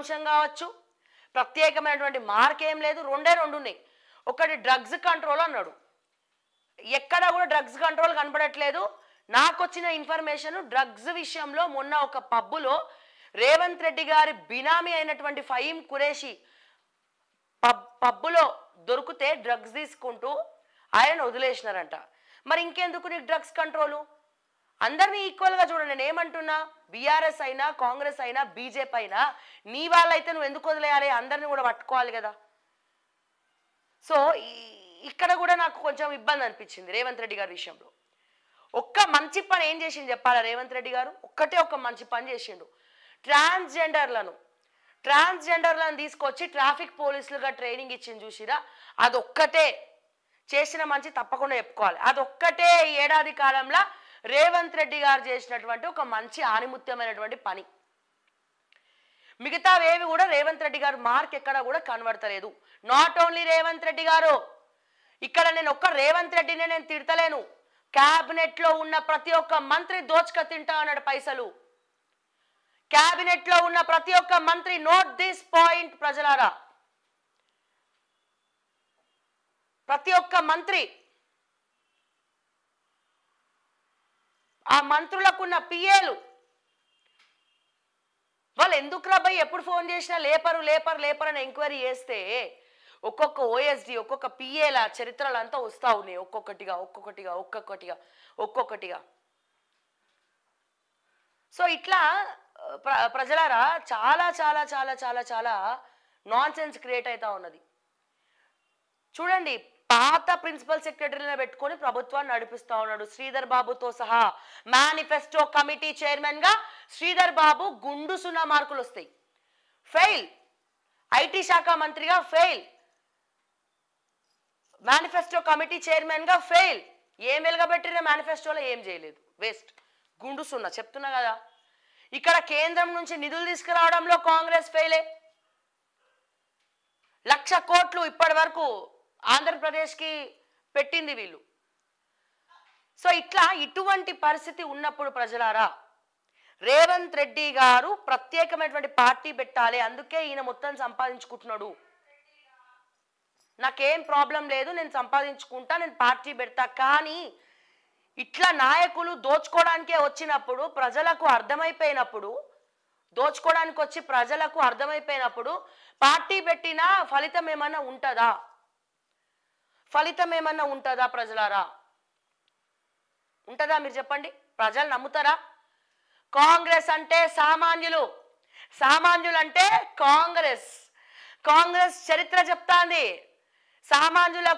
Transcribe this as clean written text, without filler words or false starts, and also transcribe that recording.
విధ్వంసం కావచ్చు, ప్రత్యేకమైనటువంటి మార్క్ ఏం లేదు, రెండే రెండు ఉన్నాయి. ఒకటి డ్రగ్స్ కంట్రోల్ అన్నాడు, ఎక్కడ కూడా డ్రగ్స్ కంట్రోల్ కనపడట్లేదు. నాకు వచ్చిన ఇన్ఫర్మేషన్ డ్రగ్స్ విషయంలో మొన్న ఒక పబ్బులో రేవంత్ రెడ్డి గారి బినామీ అయినటువంటి ఫహీం ఖురేషీ పబ్బులో దొరికితే డ్రగ్స్ తీసుకుంటూ ఆయన వదిలేసినారంట. మరి ఇంకెందుకు నీకు డ్రగ్స్ కంట్రోలు? అందరినీ ఈక్వల్గా చూడండి. నేను ఏమంటున్నా, బీఆర్ఎస్ అయినా కాంగ్రెస్ అయినా బీజేపీ అయినా నీ వాళ్ళైతే నువ్వు ఎందుకు వదిలేయాలి? అందరినీ కూడా పట్టుకోవాలి కదా. సో ఇక్కడ కూడా నాకు కొంచెం ఇబ్బంది అనిపించింది రేవంత్ రెడ్డి గారి విషయంలో. ఒక్క మంచి పని ఏం చేసిండు చెప్పాలా రేవంత్ రెడ్డి గారు? ఒక్క మంచి పని చేసిండు. ట్రాన్స్జెండర్లను తీసుకొచ్చి ట్రాఫిక్ పోలీసులుగా ట్రైనింగ్ ఇచ్చింది చూసిరా, అదొక్కటే చేసిన మంచి తప్పకుండా చెప్పుకోవాలి. అదొక్కటే ఏడాది కాలంలో రేవంత్ రెడ్డి గారు చేసినటువంటి ఒక మంచి ఆనిముత్యమైనటువంటి పని. మిగతావేవి కూడా రేవంత్ రెడ్డి గారు మార్క్ ఎక్కడ కూడా కనబడతలేదు. నాట్ ఓన్లీ రేవంత్ రెడ్డి గారు, ఇక్కడ నేను ఒక్క రేవంత్ రెడ్డినే నేను తిడతలేను. క్యాబినెట్ లో ఉన్న ప్రతి ఒక్క మంత్రి దోచుక తింటా అన్నాడు పైసలు. క్యాబినెట్ లో ఉన్న ప్రతి ఒక్క మంత్రి, నోట్ దిస్ పాయింట్ ప్రజలారా, ప్రతి ఒక్క మంత్రి ఆ మంత్రులకున్న పిఏలు వాళ్ళు ఎందుకు రాబాయి ఎప్పుడు ఫోన్ చేసినా లేపరు అని ఎంక్వైరీ చేస్తే ఒక్కొక్క ఓఎస్డి ఒక్కొక్క పిఏల చరిత్రలు అంతా వస్తూ ఉన్నాయి ఒక్కొక్కటిగా. సో ఇట్లా ప్రజలారా చాలా చాలా చాలా చాలా చాలా నాన్ సెన్స్ క్రియేట్ అవుతా ఉన్నది. చూడండి, పాత ప్రిన్సిపల్ సెక్రటరీని పెట్టుకొని ప్రభుత్వాన్ని నడిపిస్తా ఉన్నాడు శ్రీధర్ బాబుతో సహా. మేనిఫెస్టో కమిటీ చైర్మన్ గా శ్రీధర్ బాబు గుండు 0 మార్కులు వస్తాయి, ఫెయిల్. ఐటీ శాఖ మంత్రిగా ఫెయిల్, మేనిఫెస్టో కమిటీ చైర్మన్ గా ఫెయిల్. ఏం వెలగబెట్టిన మేనిఫెస్టోలో ఏం చేయలేదు, వేస్ట్, గుండు 0. చెప్తున్నా కదా, ఇక్కడ కేంద్రం నుంచి నిధులు తీసుకురావడంలో కాంగ్రెస్ ఫెయిలే. 1,00,000 కోట్లు ఇప్పటి వరకు ఆంధ్రప్రదేశ్కి పెట్టింది వీళ్ళు. సో ఇట్లా ఇటువంటి పరిస్థితి ఉన్నప్పుడు ప్రజలారా, రేవంత్ రెడ్డి గారు ప్రత్యేకమైనటువంటి పార్టీ పెట్టాలి. అందుకే ఈయన మొత్తం సంపాదించుకుంటున్నాడు. నాకేం ప్రాబ్లం లేదు, నేను సంపాదించుకుంటా, నేను పార్టీ పెడతా. కానీ ఇట్లా నాయకులు దోచుకోవడానికే వచ్చినప్పుడు, ప్రజలకు అర్థమైపోయినప్పుడు, దోచుకోవడానికి వచ్చి ప్రజలకు అర్థమైపోయినప్పుడు పార్టీ పెట్టినా ఫలితం ఏమన్నా ఉంటుందా ప్రజలారా? ఉంటుందా మీరు చెప్పండి? ప్రజలు నమ్ముతారా? కాంగ్రెస్ అంటే సామాన్యులు అంటే కాంగ్రెస్ చరిత్ర చెప్తాంది. సామాన్యుల